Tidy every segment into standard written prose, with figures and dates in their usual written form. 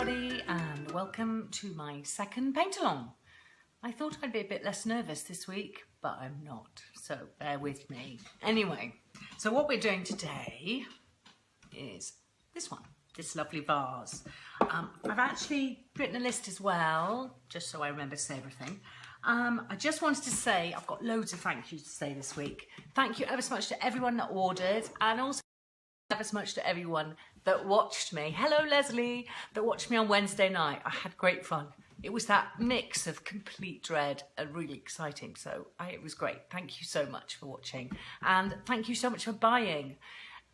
everybody, and welcome to my second paint along. I thought I'd be a bit less nervous this week, but I'm not, so bear with me. Anyway, so what we're doing today is this one, this lovely vase. I've actually written a list as well, just so I remember to say everything. I just wanted to say, I've got loads of thank yous to say this week. Thank you ever so much to everyone that ordered, and also ever so much to everyone that watched me. Hello Leslie, that watched me on Wednesday night. I had great fun. It was that mix of complete dread and really exciting, so it was great. Thank you so much for watching, and thank you so much for buying.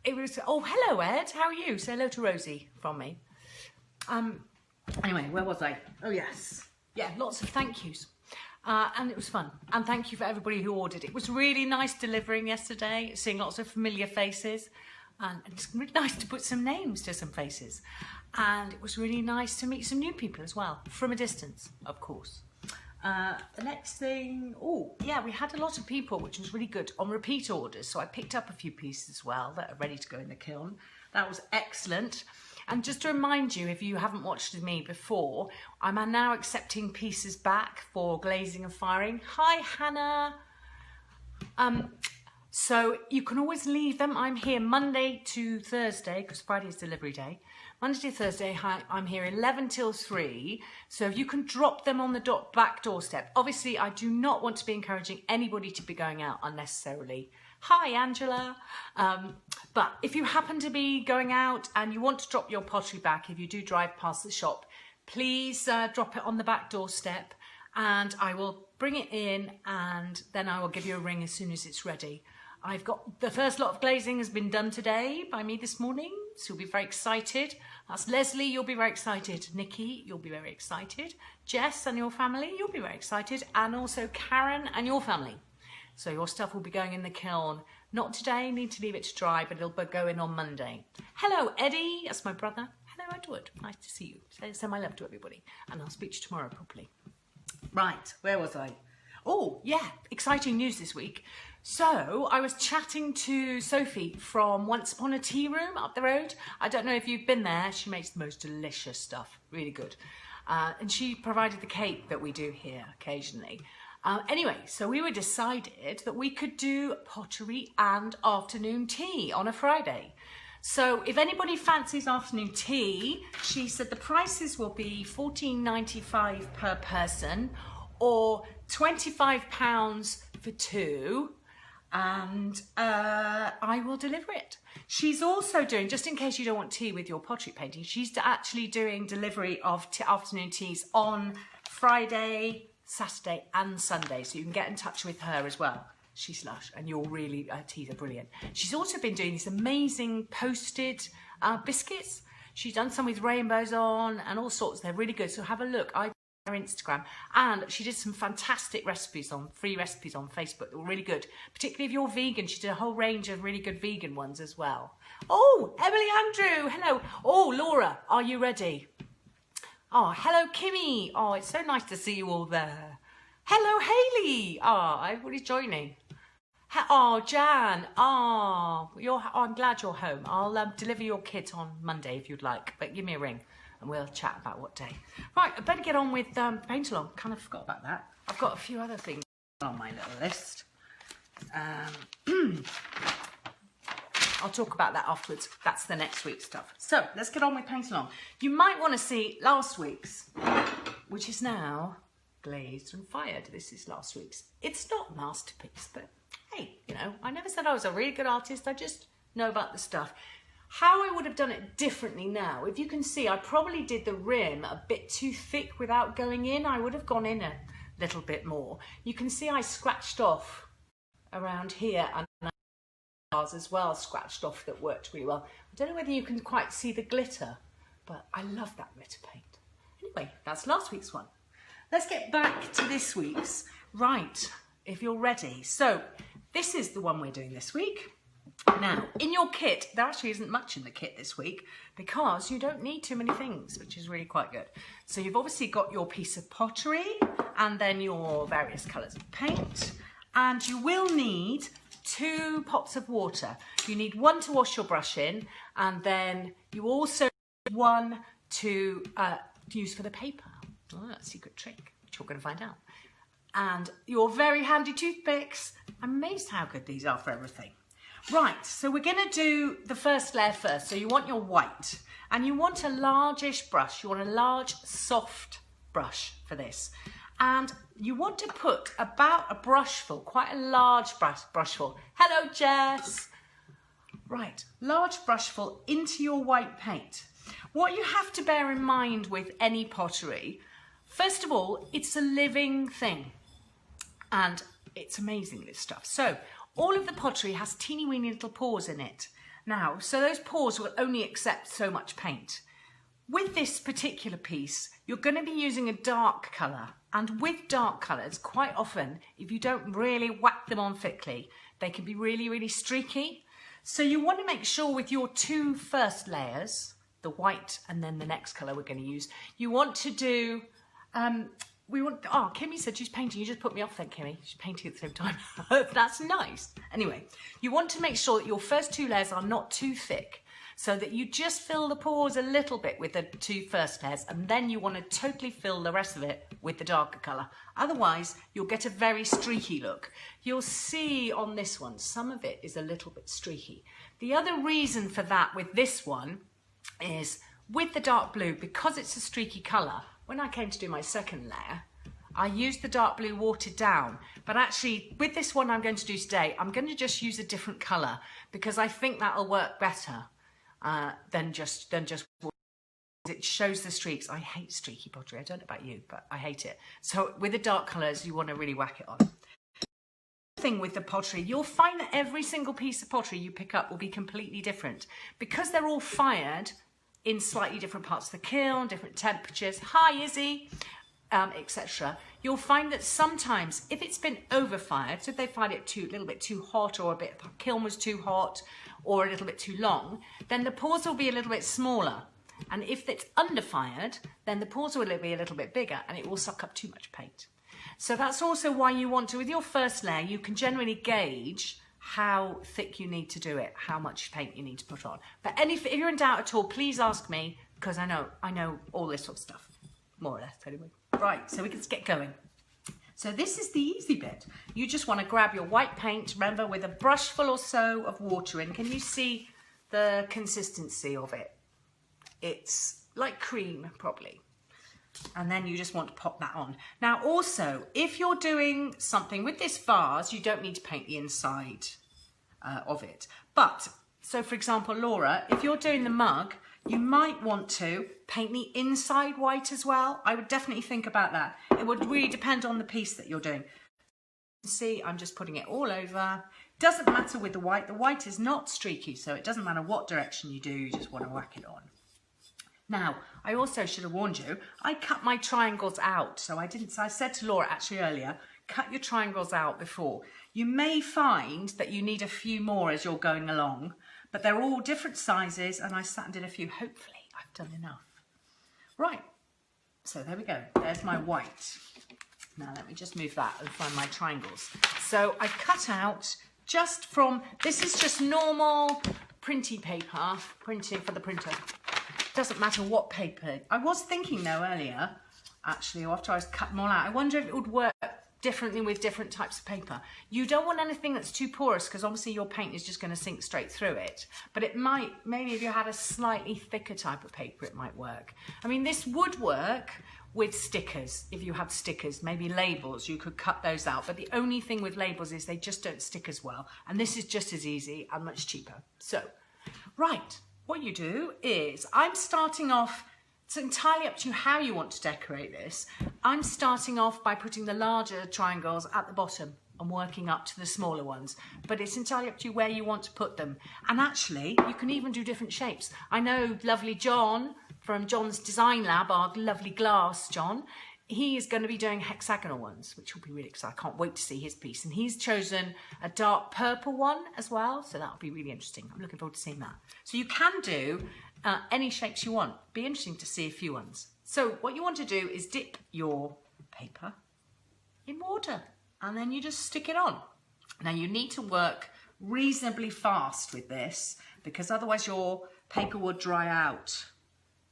It was, oh hello Ed, how are you? Say hello to Rosie from me. Anyway, where was I? Oh yes, yeah, lots of thank yous. And it was fun, and thank you for everybody who ordered. It was really nice delivering yesterday, seeing lots of familiar faces, and it's really nice to put some names to some faces, and it was really nice to meet some new people as well, from a distance, of course. The next thing, oh yeah, we had a lot of people, which was really good, on repeat orders, so I picked up a few pieces as well that are ready to go in the kiln. That was excellent. And just to remind you, if you haven't watched me before, I'm now accepting pieces back for glazing and firing. Hi, Hannah. So you can always leave them. I'm here Monday to Thursday, because Friday is delivery day. Monday to Thursday, I'm here 11 till 3. So if you can drop them on the back doorstep. Obviously, I do not want to be encouraging anybody to be going out unnecessarily. Hi, Angela. But if you happen to be going out and you want to drop your pottery back, if you do drive past the shop, please drop it on the back doorstep, and I will bring it in, and then I will give you a ring as soon as it's ready. I've got the first lot of glazing has been done today by me this morning, so you'll be very excited. That's Leslie, you'll be very excited. Nikki, you'll be very excited. Jess and your family, you'll be very excited. And also Karen and your family. So your stuff will be going in the kiln. Not today, need to leave it to dry, but it'll go in on Monday. Hello, Eddie, that's my brother. Hello, Edward, nice to see you. Send my love to everybody, and I'll speak to you tomorrow properly. Right, where was I? Oh, yeah, exciting news this week. So I was chatting to Sophie from Once Upon a Tea Room up the road. I don't know if you've been there. She makes the most delicious stuff, really good. And she provided the cake that we do here occasionally. Anyway, so we were decided that we could do pottery and afternoon tea on a Friday. So if anybody fancies afternoon tea, she said the prices will be £14.95 per person, or £25 for two, and I will deliver it. She's also doing, just in case you don't want tea with your pottery painting, she's actually doing delivery of afternoon teas on Friday, Saturday and Sunday, so you can get in touch with her as well. She's lush, and you're really, her teas are brilliant. She's also been doing these amazing posted biscuits. She's done some with rainbows on and all sorts. They're really good, so have a look. I her Instagram, and she did some fantastic recipes on free recipes on Facebook that were really good, particularly if you're vegan. She did a whole range of really good vegan ones as well. Oh, Emily Andrew, hello. Oh, Laura, are you ready? Oh, hello Kimmy. Oh, it's so nice to see you all there. Hello Hayley. Oh, everybody's joining. Oh, Jan. Oh, I'm glad you're home. I'll deliver your kit on Monday if you'd like, but give me a ring and we'll chat about what day. Right, I better get on with paint along. Kind of forgot about that. I've got a few other things on my little list. I'll talk about that afterwards. That's the next week's stuff. So let's get on with paint along. You might want to see last week's, which is now glazed and fired. This is last week's. It's not a masterpiece, but hey, you know, I never said I was a really good artist. I just know about the stuff. How I would have done it differently now, if you can see, I probably did the rim a bit too thick without going in. I would have gone in a little bit more. You can see I scratched off around here, and as well scratched off that worked really well. I don't know whether you can quite see the glitter, but I love that glitter paint. Anyway, that's last week's one. Let's get back to this week's. Right, if you're ready. So this is the one we're doing this week. Now, in your kit, there actually isn't much in the kit this week because you don't need too many things, which is really quite good. So you've obviously got your piece of pottery and then your various colours of paint, and you will need 2 pots of water. You need one to wash your brush in, and then you also need one to use for the paper. Oh, that's a secret trick, which you're going to find out. And your very handy toothpicks. I'm amazed how good these are for everything. Right, so we're going to do the first layer first. So you want your white, and you want a largish brush. You want a large, soft brush for this. And you want to put about a brushful, quite a large brushful. Hello, Jess. Right, large brushful into your white paint. What you have to bear in mind with any pottery, first of all, it's a living thing. And it's amazing, this stuff. So all of the pottery has teeny weeny little pores in it. Now, so those pores will only accept so much paint. With this particular piece, you're going to be using a dark colour. And with dark colours, quite often, if you don't really whack them on thickly, they can be really, really streaky. So you want to make sure with your two first layers, the white and then the next colour we're going to use, you want to do... oh, Kimmy said she's painting. You just put me off then, Kimmy. She's painting at the same time. That's nice. Anyway, you want to make sure that your first two layers are not too thick, so that you just fill the pores a little bit with the two first layers, and then you want to totally fill the rest of it with the darker colour. Otherwise, you'll get a very streaky look. You'll see on this one, some of it is a little bit streaky. The other reason for that with this one is with the dark blue, because it's a streaky colour, when I came to do my second layer, I used the dark blue watered down. But actually, with this one I'm going to do today, I'm going to just use a different colour because I think that'll work better than just it shows the streaks. I hate streaky pottery. I don't know about you, but I hate it. So with the dark colours, you want to really whack it on. Thing with the pottery, you'll find that every single piece of pottery you pick up will be completely different because they're all fired in slightly different parts of the kiln, different temperatures. Hi, Izzy, etc. You'll find that sometimes if it's been overfired, so if they find it a little bit too hot, or the kiln was too hot, or a little bit too long, then the pores will be a little bit smaller. And if it's underfired, then the pores will be a little bit bigger and it will suck up too much paint. So that's also why you want to, with your first layer, you can generally gauge how thick you need to do it, how much paint you need to put on. But if you're in doubt at all, please ask me, because I know all this sort of stuff, more or less anyway. Right, so we can get going. So this is the easy bit. You just want to grab your white paint, remember, with a brush full or so of water in. Can you see the consistency of it? It's like cream, probably. And then you just want to pop that on. Now also, if you're doing something with this vase, you don't need to paint the inside of it. But, so for example, Laura, if you're doing the mug, you might want to paint the inside white as well. I would definitely think about that. It would really depend on the piece that you're doing. See, I'm just putting it all over. Doesn't matter with the white. The white is not streaky, so it doesn't matter what direction you do, you just want to whack it on. Now, I also should have warned you, I cut my triangles out. So I said to Laura actually earlier, cut your triangles out before. You may find that you need a few more as you're going along, but they're all different sizes and I sat and did a few. Hopefully I've done enough. Right, so there we go. There's my white. Now let me just move that and find my triangles. So I cut out just from, this is just normal printy paper, printing for the printer. Doesn't matter what paper. I was thinking though earlier, actually, after I was cut them all out, I wonder if it would work differently with different types of paper. You don't want anything that's too porous because obviously your paint is just going to sink straight through it. But it might, maybe if you had a slightly thicker type of paper, it might work. I mean, this would work with stickers. If you had stickers, maybe labels, you could cut those out. But the only thing with labels is they just don't stick as well. And this is just as easy and much cheaper. So, right. What you do is, I'm starting off, it's entirely up to you how you want to decorate this. I'm starting off by putting the larger triangles at the bottom and working up to the smaller ones. But it's entirely up to you where you want to put them. And actually, you can even do different shapes. I know lovely John from John's Design Lab, our lovely glass John, he is going to be doing hexagonal ones, which will be really exciting. I can't wait to see his piece. And he's chosen a dark purple one as well, so that'll be really interesting. I'm looking forward to seeing that. So you can do any shapes you want. Be interesting to see a few ones. So what you want to do is dip your paper in water, and then you just stick it on. Now you need to work reasonably fast with this, because otherwise your paper will dry out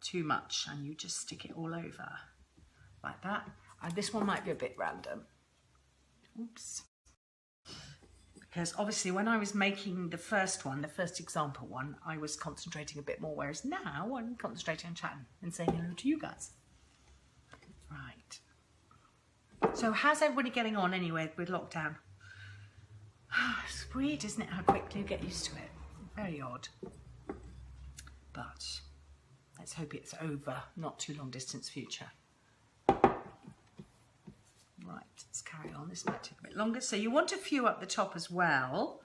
too much and you just stick it all over like that. And this one might be a bit random. Oops. Because obviously when I was making the first one, the first example one, I was concentrating a bit more, whereas now I'm concentrating on chatting and saying hello to you guys. Right. So how's everybody getting on anyway with lockdown? It's weird, isn't it, how quickly you get used to it? Very odd. But let's hope it's over, not too long distance future. Right, let's carry on. This might take a bit longer. So you want a few up the top as well.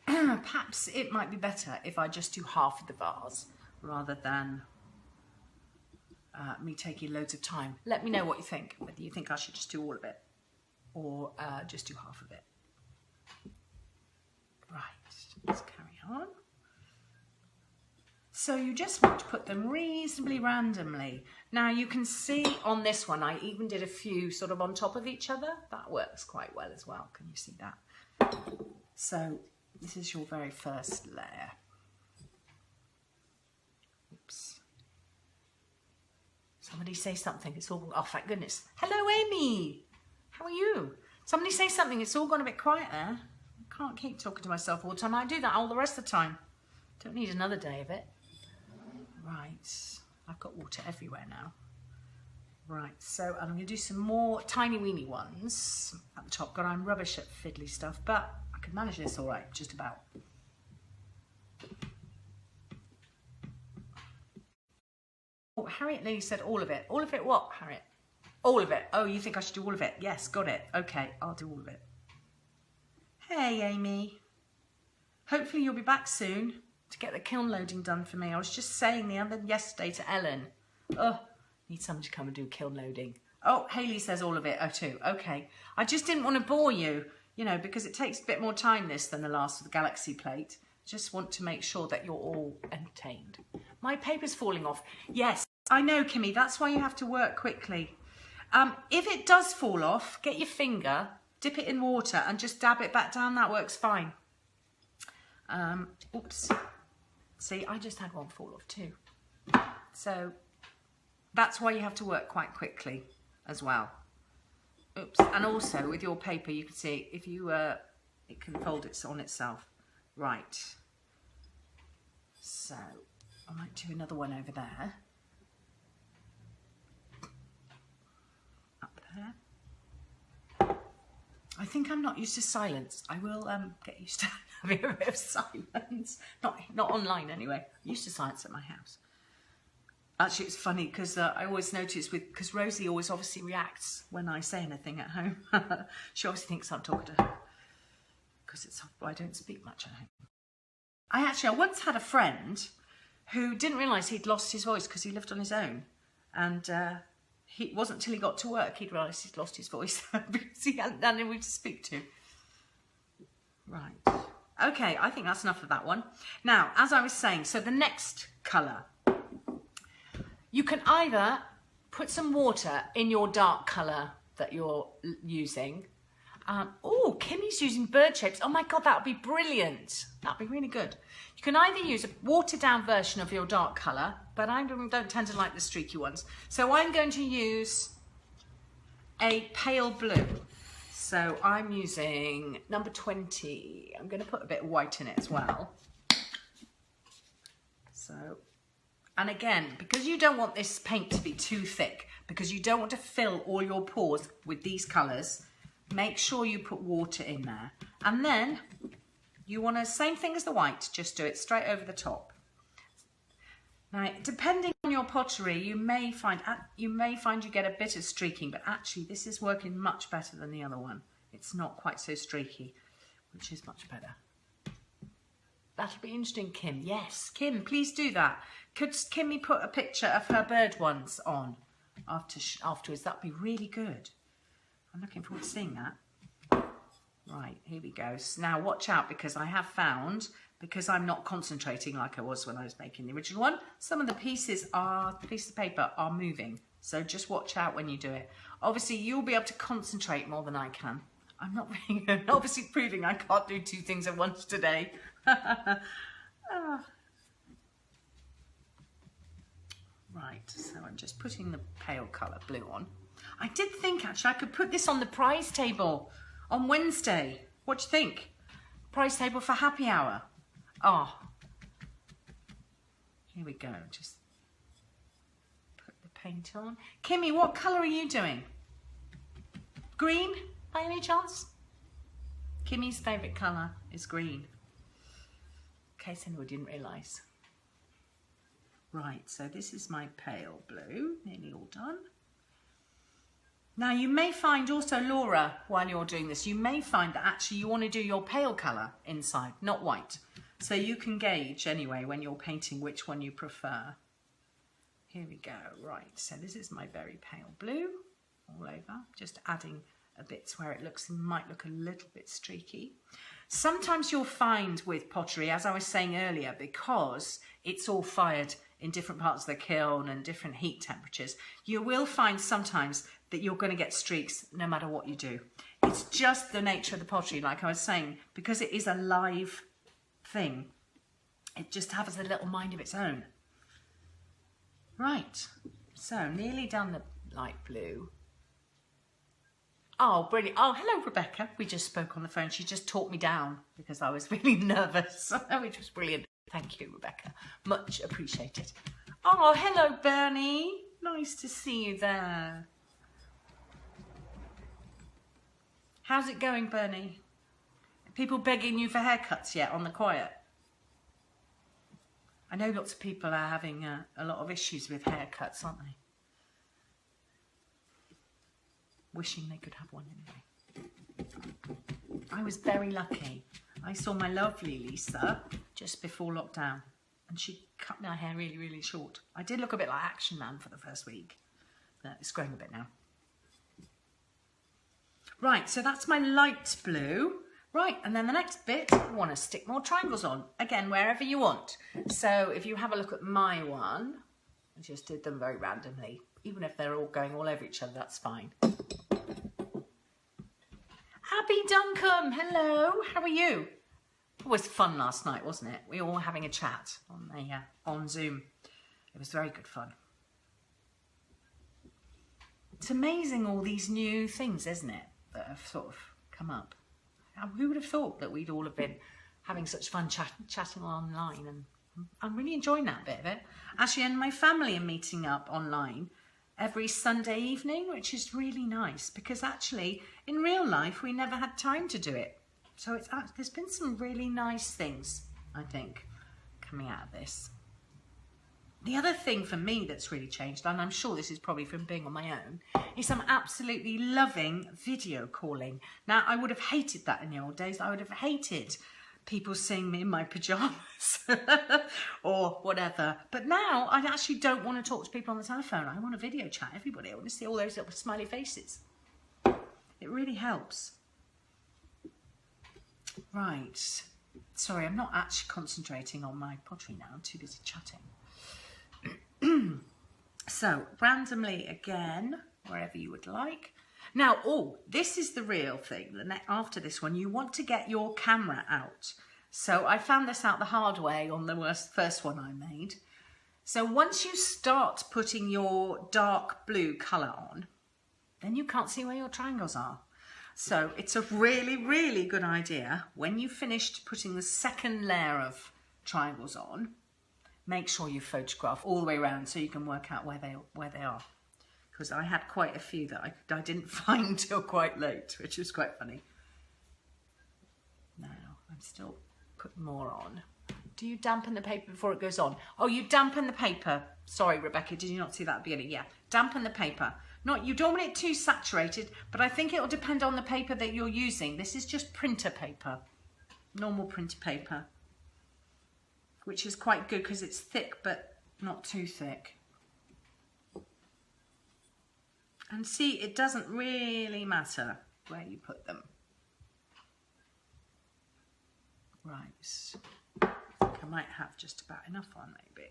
Perhaps it might be better if I just do half of the vase rather than me taking loads of time. Let me know what you think, whether you think I should just do all of it or just do half of it. Right, let's carry on. So you just want to put them reasonably randomly. Now you can see on this one, I even did a few sort of on top of each other. That works quite well as well. Can you see that? So this is your very first layer. Oops. Somebody say something. It's all, oh, thank goodness. Hello, Amy. How are you? Somebody say something. It's all gone a bit quiet there. I can't keep talking to myself all the time. I do that all the rest of the time. Don't need another day of it. Right, I've got water everywhere now. Right, so I'm going to do some more tiny weeny ones at the top. God, I'm rubbish at fiddly stuff, but I can manage this all right, just about. Oh, Harriet Lee said all of it. All of it what, Harriet? All of it. Oh, you think I should do all of it? Yes, got it. Okay, I'll do all of it. Hey, Amy. Hopefully you'll be back soon to get the kiln loading done for me. I was just saying yesterday to Ellen, oh, need someone to come and do kiln loading. Oh, Hayley says all of it, oh too, okay. I just didn't want to bore you, you know, because it takes a bit more time this than the last of the Galaxy plate. Just want to make sure that you're all entertained. My paper's falling off. Yes, I know, Kimmy, that's why you have to work quickly. If it does fall off, get your finger, dip it in water and just dab it back down, that works fine. Oops. See, I just had one fall off too. So that's why you have to work quite quickly as well. Oops. And also with your paper, you can see if you, it can fold it on itself. Right. So I might do another one over there. Up there. I think I'm not used to silence. I will get used to having a bit of silence. Not online anyway. I'm used to silence at my house. Actually, it's funny because I always notice because Rosie always obviously reacts when I say anything at home. She always thinks I'm talking to her because I don't speak much at home. I once had a friend who didn't realise he'd lost his voice because he lived on his own, and it wasn't until he got to work he'd realised he'd lost his voice because he hadn't anyone to speak to. Right. Okay, I think that's enough of that one. Now, as I was saying, so the next colour. You can either put some water in your dark colour that you're using. Oh, Kimmy's using bird shapes. Oh my God, that would be brilliant. That would be really good. You can either use a watered down version of your dark colour, but I don't tend to like the streaky ones. So I'm going to use a pale blue. So I'm using number 20. I'm going to put a bit of white in it as well. So, and again, because you don't want this paint to be too thick, because you don't want to fill all your pores with these colours, make sure you put water in there. And then you want to, same thing as the white, just do it straight over the top. Now, depending on your pottery, you may find you get a bit of streaking, but actually this is working much better than the other one. It's not quite so streaky, which is much better. That'll be interesting, Kim. Yes, Kim, please do that. Could Kimmy put a picture of her bird ones on afterwards? That'd be really good. I'm looking forward to seeing that. Right, here we go. So now watch out, because I have found, because I'm not concentrating like I was when I was making the original one, some of the pieces of paper are moving. So just watch out when you do it. Obviously, you'll be able to concentrate more than I can. I'm not really, obviously proving I can't do two things at once today. Right, so I'm just putting the pale colour blue on. I did think actually I could put this on the prize table on Wednesday. What do you think? Prize table for happy hour. Oh, here we go. Just put the paint on. Kimmy, what colour are you doing? Green, by any chance? Kimmy's favourite colour is green. In case anyone didn't realise. Right, so this is my pale blue, nearly all done. Now you may find also, Laura, while you're doing this, you may find that actually you want to do your pale colour inside, not white. So you can gauge anyway when you're painting which one you prefer. Here we go, right, so this is my very pale blue all over, just adding a bit where it might look a little bit streaky. Sometimes you'll find with pottery, as I was saying earlier, because it's all fired in different parts of the kiln and different heat temperatures, you will find sometimes that you're going to get streaks no matter what you do. It's just the nature of the pottery, like I was saying, because it is a live thing. It just has a little mind of its own. Right, so nearly done the light blue. Oh, brilliant. Oh, hello, Rebecca. We just spoke on the phone. She just talked me down because I was really nervous, which was brilliant. Thank you, Rebecca. Much appreciated. Oh, hello, Bernie. Nice to see you there. How's it going, Bernie? Are people begging you for haircuts yet on the quiet? I know lots of people are having a lot of issues with haircuts, aren't they? Wishing they could have one anyway. I was very lucky. I saw my lovely Lisa just before lockdown and she cut my hair really, really short. I did look a bit like Action Man for the first week, but it's growing a bit now. Right, so that's my light blue. Right, and then the next bit, I want to stick more triangles on. Again, wherever you want. So if you have a look at my one, I just did them very randomly. Even if they're all going all over each other, that's fine. Abby Duncombe, hello, how are you? It was fun last night, wasn't it? We were all having a chat on Zoom. It was very good fun. It's amazing all these new things, isn't it, that have sort of come up. Who would have thought that we'd all have been having such fun chatting online, and I'm really enjoying that bit of it. Actually, and my family are meeting up online every Sunday evening, which is really nice because actually in real life we never had time to do it. So there's been some really nice things, I think, coming out of this. The other thing for me that's really changed, and I'm sure this is probably from being on my own, is I'm absolutely loving video calling. Now, I would have hated that in the old days. I would have hated people seeing me in my pyjamas or whatever. But now I actually don't want to talk to people on the telephone. I want to video chat everybody. I want to see all those little smiley faces. It really helps. Right. Sorry, I'm not actually concentrating on my pottery now. I'm too busy chatting. So, randomly again, wherever you would like. Now, this is the real thing. After this one, you want to get your camera out. So I found this out the hard way on the first one I made. So once you start putting your dark blue colour on, then you can't see where your triangles are. So it's a really, really good idea when you've finished putting the second layer of triangles on, make sure you photograph all the way around so you can work out where they are. Because I had quite a few that I didn't find till quite late, which was quite funny. Now, I'm still putting more on. Do you dampen the paper before it goes on? Oh, you dampen the paper. Sorry, Rebecca, did you not see that at the beginning? Yeah, dampen the paper. You don't want it too saturated, but I think it'll depend on the paper that you're using. This is just printer paper, normal printer paper, which is quite good because it's thick, but not too thick. And see, it doesn't really matter where you put them. Right, I think I might have just about enough on maybe.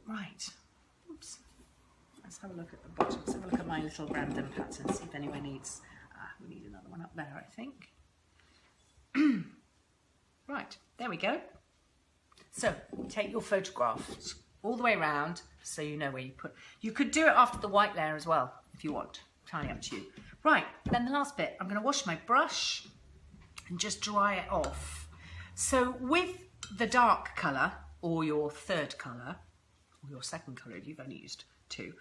Right, oops. Let's have a look at the bottom. Let's have a look at my little random pattern, see if anyone needs, we need another one up there, I think. Right, there we go. So take your photographs all the way around so you know where you put. You could do it after the white layer as well if you want. Entirely up to you. Right, then the last bit, I'm going to wash my brush and just dry it off. So with the dark colour, or your third colour, or your second colour if you've only used 2,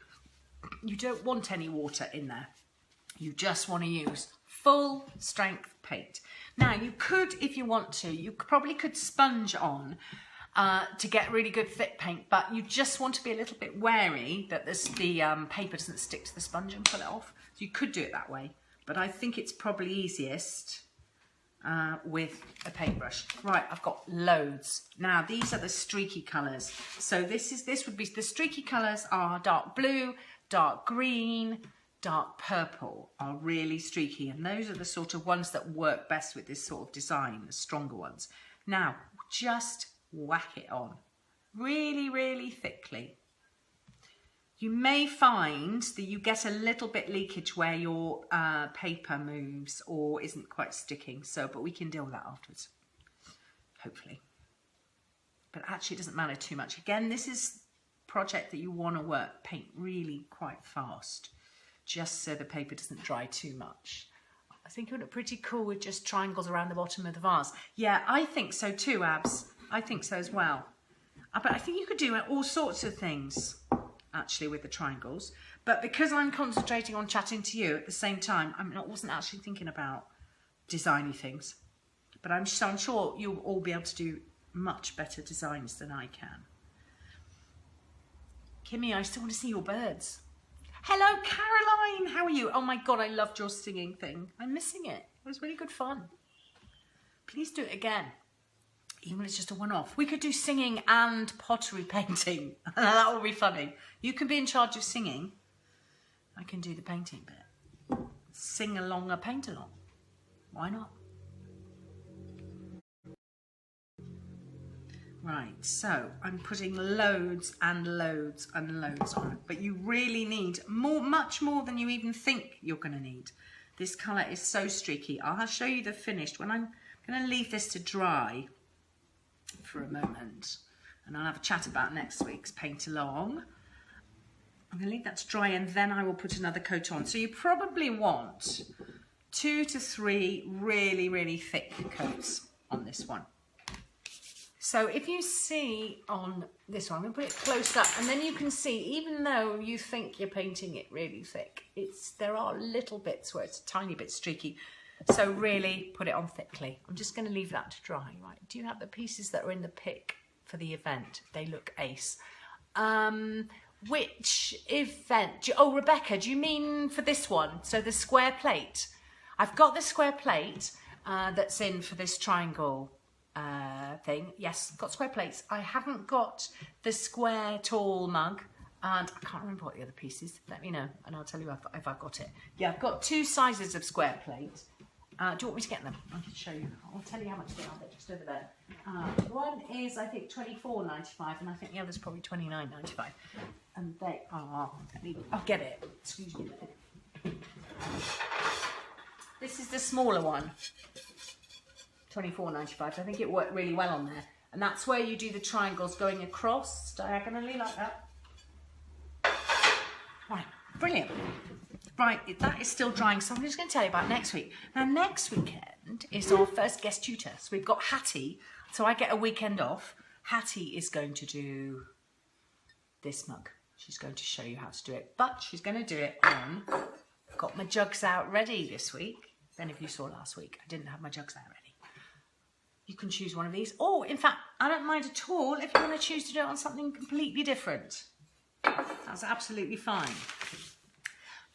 you don't want any water in there. You just want to use full strength paint. Now you could, if you want to, you probably could sponge on to get really good thick paint, but you just want to be a little bit wary that the paper doesn't stick to the sponge and pull it off. So you could do it that way, but I think it's probably easiest with a paintbrush. Right, I've got loads. Now these are the streaky colours. So this would be, the streaky colours are dark blue, dark green, dark purple are really streaky, and those are the sort of ones that work best with this sort of design, the stronger ones. Now just whack it on really, really thickly. You may find that you get a little bit leakage where your paper moves or isn't quite sticking, but we can deal with that afterwards, hopefully. But actually it doesn't matter too much. Again, this is a project that you want to paint really quite fast, just so the paper doesn't dry too much. I think it would look pretty cool with just triangles around the bottom of the vase. Yeah, I think so too, Abs. I think so as well. But I think you could do all sorts of things actually with the triangles, but because I'm concentrating on chatting to you at the same time, I wasn't actually thinking about designy things, but I'm sure you'll all be able to do much better designs than I can. Kimmy, I still want to see your birds. Hello Caroline, how are you? Oh my god, I loved your singing thing. I'm missing it. It was really good fun. Please do it again. Even if it's just a one-off. We could do singing and pottery painting. That would be funny. You can be in charge of singing. I can do the painting bit. Sing along or paint along. Why not? Right, so I'm putting loads and loads and loads on it. But you really need much more than you even think you're going to need. This colour is so streaky. I'll show you the finished. When I'm going to leave this to dry for a moment, and I'll have a chat about next week's paint along. I'm going to leave that to dry and then I will put another coat on. So you probably want 2 to 3 really, really thick coats on this one. So if you see on this one, I'm going to put it close up, and then you can see, even though you think you're painting it really thick, there are little bits where it's a tiny bit streaky. So really put it on thickly. I'm just going to leave that to dry. Right? Do you have the pieces that are in the pick for the event? They look ace. Which event? Oh, Rebecca, do you mean for this one? So the square plate. I've got the square plate that's in for this triangle thing. Yes, got square plates. I haven't got the square tall mug. And I can't remember what the other piece is. Let me know and I'll tell you if I've got it. Yeah, I've got 2 sizes of square plate. Do you want me to get them? I can show you. I'll tell you how much they are. They're just over there. One is, I think, $24.95, and I think the other's probably $29.95. And they are. I'll get it. Excuse me. This is the smaller one. $24.95. I think it worked really well on there. And that's where you do the triangles going across diagonally like that. Right, brilliant. Right, that is still drying, so I'm just going to tell you about next week. Now, next weekend is our first guest tutor. So we've got Hattie, so I get a weekend off. Hattie is going to do this mug. She's going to show you how to do it, but she's going to do it on... Got my jugs out ready this week. If any of you saw last week, I didn't have my jugs out ready. You can choose one of these. Or, in fact, I don't mind at all if you want to choose to do it on something completely different. That's absolutely fine.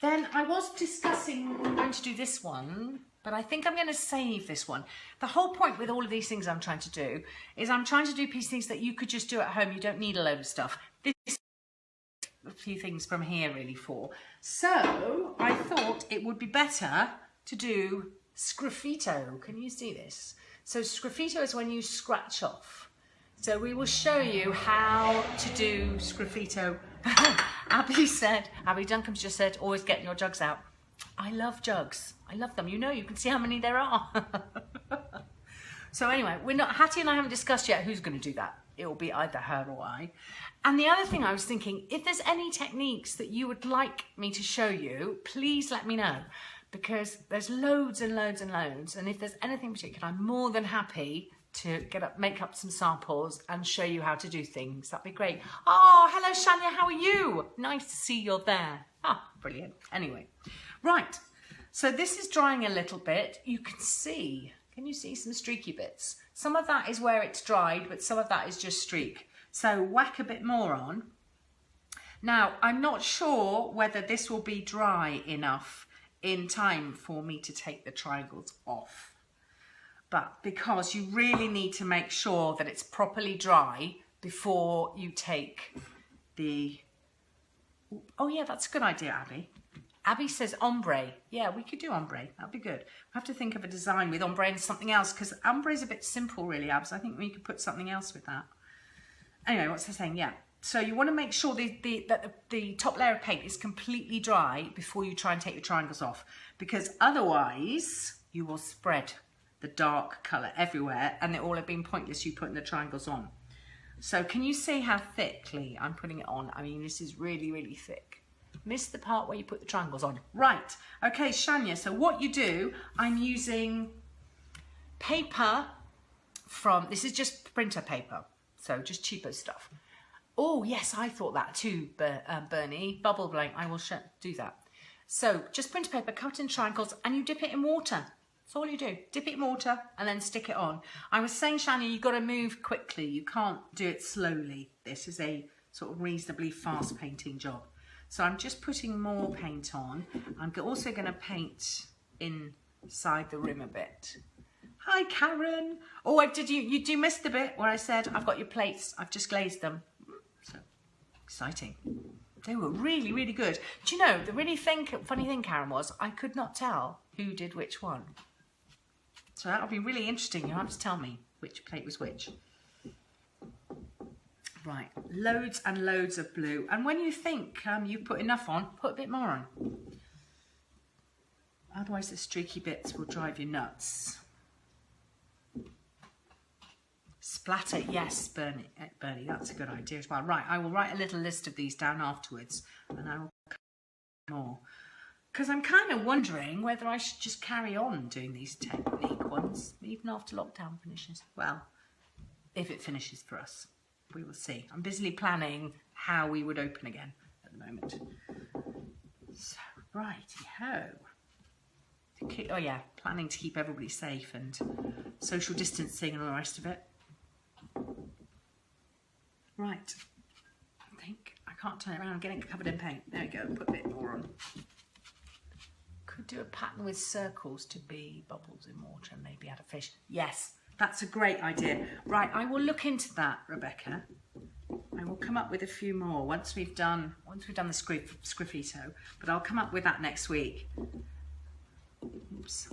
Then I was discussing I'm going to do this one, but I think I'm going to save this one. The whole point with all of these things I'm trying to do is I'm trying to do things that you could just do at home. You don't need a load of stuff. This is a few things from here really for. So I thought it would be better to do sgraffito. Can you see this? So sgraffito is when you scratch off. So we will show you how to do sgraffito. Abby Duncombe's just said, always getting your jugs out. I love jugs. I love them. You know, you can see how many there are. So anyway, Hattie and I haven't discussed yet who's going to do that. it will be either her or I. And the other thing I was thinking, if there's any techniques that you would like me to show you, please let me know, because there's loads and loads and loads. And if there's anything particular, I'm more than happy to make up some samples and show you how to do things. That'd be great. Oh, hello Shania, how are you? Nice to see you're there. Ah, brilliant. Anyway, right. So this is drying a little bit. You can you see some streaky bits? Some of that is where it's dried, but some of that is just streak. So whack a bit more on. Now, I'm not sure whether this will be dry enough in time for me to take the triangles off. But because you really need to make sure that it's properly dry before you take the... Oh yeah, that's a good idea, Abby. Abby says ombre. Yeah, we could do ombre. That'd be good. We have to think of a design with ombre and something else, because ombre is a bit simple, really, Abs. I think we could put something else with that. Anyway, what's I saying? Yeah. So you want to make sure that the top layer of paint is completely dry before you try and take the triangles off, because otherwise you will spread the dark colour everywhere and it will have been pointless you putting the triangles on. So can you see how thickly I'm putting it on? I mean, this is really, really thick. Missed the part where you put the triangles on. Right, okay, Shania, so what you do, I'm using paper from, this is just printer paper, so just cheaper stuff. Oh, yes, I thought that too, Bernie. Bubble blowing, I will do that. So just printer paper, cut in triangles, and you dip it in water. That's all you do. Dip it in water and then stick it on. I was saying, Shania, you've got to move quickly. You can't do it slowly. This is a sort of reasonably fast painting job. So I'm just putting more paint on. I'm also going to paint inside the rim a bit. Hi, Karen. Oh, you do miss the bit where I said, I've got your plates. I've just glazed them. So exciting. They were really, really good. Do you know, the really funny thing, Karen, was I could not tell who did which one. So that'll be really interesting. You'll have to tell me which plate was which. Right, loads and loads of blue. And when you think you've put enough on, put a bit more on. Otherwise the streaky bits will drive you nuts. Splatter, yes, Bernie, that's a good idea as well. Right, I will write a little list of these down afterwards and I will cover more. Because I'm kind of wondering whether I should just carry on doing these technique ones, even after lockdown finishes. Well, if it finishes for us, we will see. I'm busily planning how we would open again at the moment. So, righty-ho. Oh yeah, planning to keep everybody safe and social distancing and all the rest of it. Right, I think I can't turn it around. I'm getting covered in paint. There we go, put a bit more on. Could do a pattern with circles to be bubbles in water and maybe add a fish. Yes, that's a great idea. Right, I will look into that, Rebecca. I will come up with a few more once we've done the Sgraffito, but I'll come up with that next week. Oops.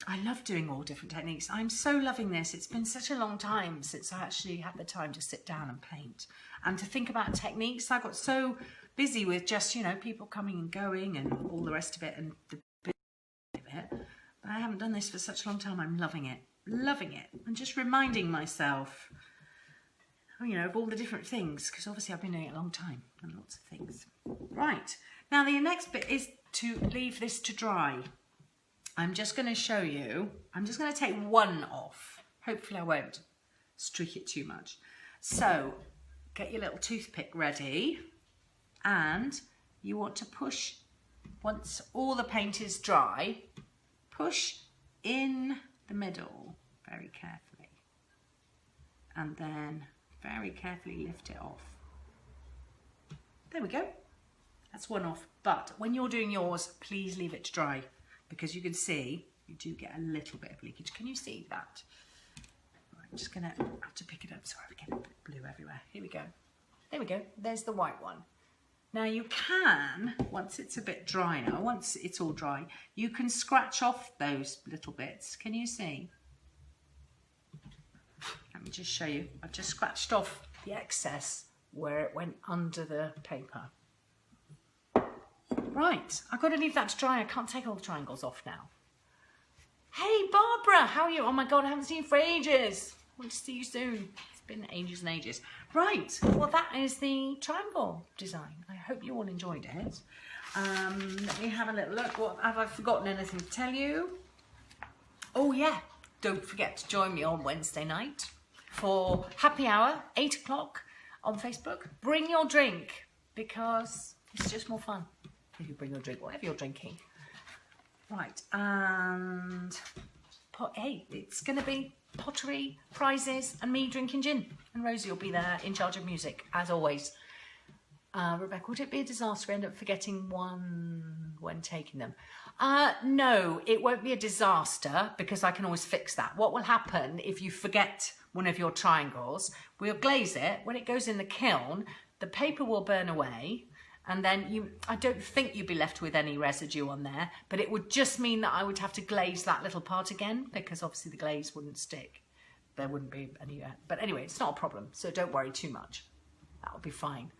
I love doing all different techniques. I'm so loving this. It's been such a long time since I actually had the time to sit down and paint and to think about techniques. I got so busy with just, you know, people coming and going and all the rest of it and the bit of it. But I haven't done this for such a long time. I'm loving it, and just reminding myself, you know, of all the different things, because obviously I've been doing it a long time and lots of things. Right, now the next bit is to leave this to dry. I'm just going to show you, I'm just going to take one off. Hopefully I won't streak it too much. So get your little toothpick ready and you want to push, once all the paint is dry, push in the middle very carefully and then very carefully lift it off. There we go. That's one off. But when you're doing yours, please leave it to dry, because you can see you do get a little bit of leakage. Can you see that? Right, I'm just gonna have to pick it up. Sorry, I get blue everywhere. Here we go. There we go. There's the white one. Now you can, once it's a bit dry now, once it's all dry, you can scratch off those little bits. Can you see? Let me just show you. I've just scratched off the excess where it went under the paper. Right, I've got to leave that to dry. I can't take all the triangles off now. Hey, Barbara, how are you? Oh my God, I haven't seen you for ages. Want to see you soon. It's been ages and ages. Right, well that is the triangle design. I hope you all enjoyed it. Let me have a little look. What have I forgotten anything to tell you? Oh yeah, don't forget to join me on Wednesday night for happy hour, 8 o'clock on Facebook. Bring your drink because it's just more fun if you bring your drink, whatever you're drinking. Right, and hey, it's going to be pottery, prizes, and me drinking gin. And Rosie will be there in charge of music, as always. Rebecca, would it be a disaster if we end up forgetting one when taking them? No, it won't be a disaster because I can always fix that. What will happen if you forget one of your triangles? We'll glaze it. When it goes in the kiln, the paper will burn away. And then I don't think you'd be left with any residue on there, but it would just mean that I would have to glaze that little part again because obviously the glaze wouldn't stick. There wouldn't be any, but anyway, it's not a problem. So don't worry too much. That'll be fine.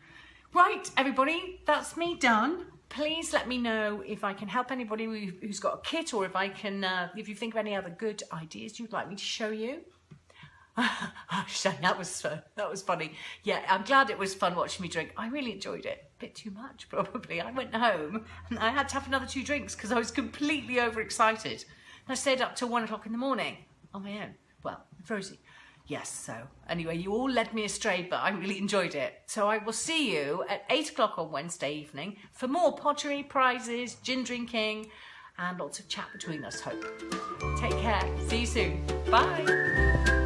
Right, everybody, that's me done. Please let me know if I can help anybody who's got a kit or if I can, if you think of any other good ideas you'd like me to show you. That was funny. Yeah, I'm glad it was fun watching me drink. I really enjoyed it. A bit too much, probably. I went home and I had to have another 2 drinks because I was completely overexcited. And I stayed up till 1 o'clock in the morning on my own. Well, with Rosie. Yes, so anyway, you all led me astray, but I really enjoyed it. So I will see you at 8 o'clock on Wednesday evening for more pottery, prizes, gin drinking, and lots of chat between us, hope. Take care. See you soon. Bye.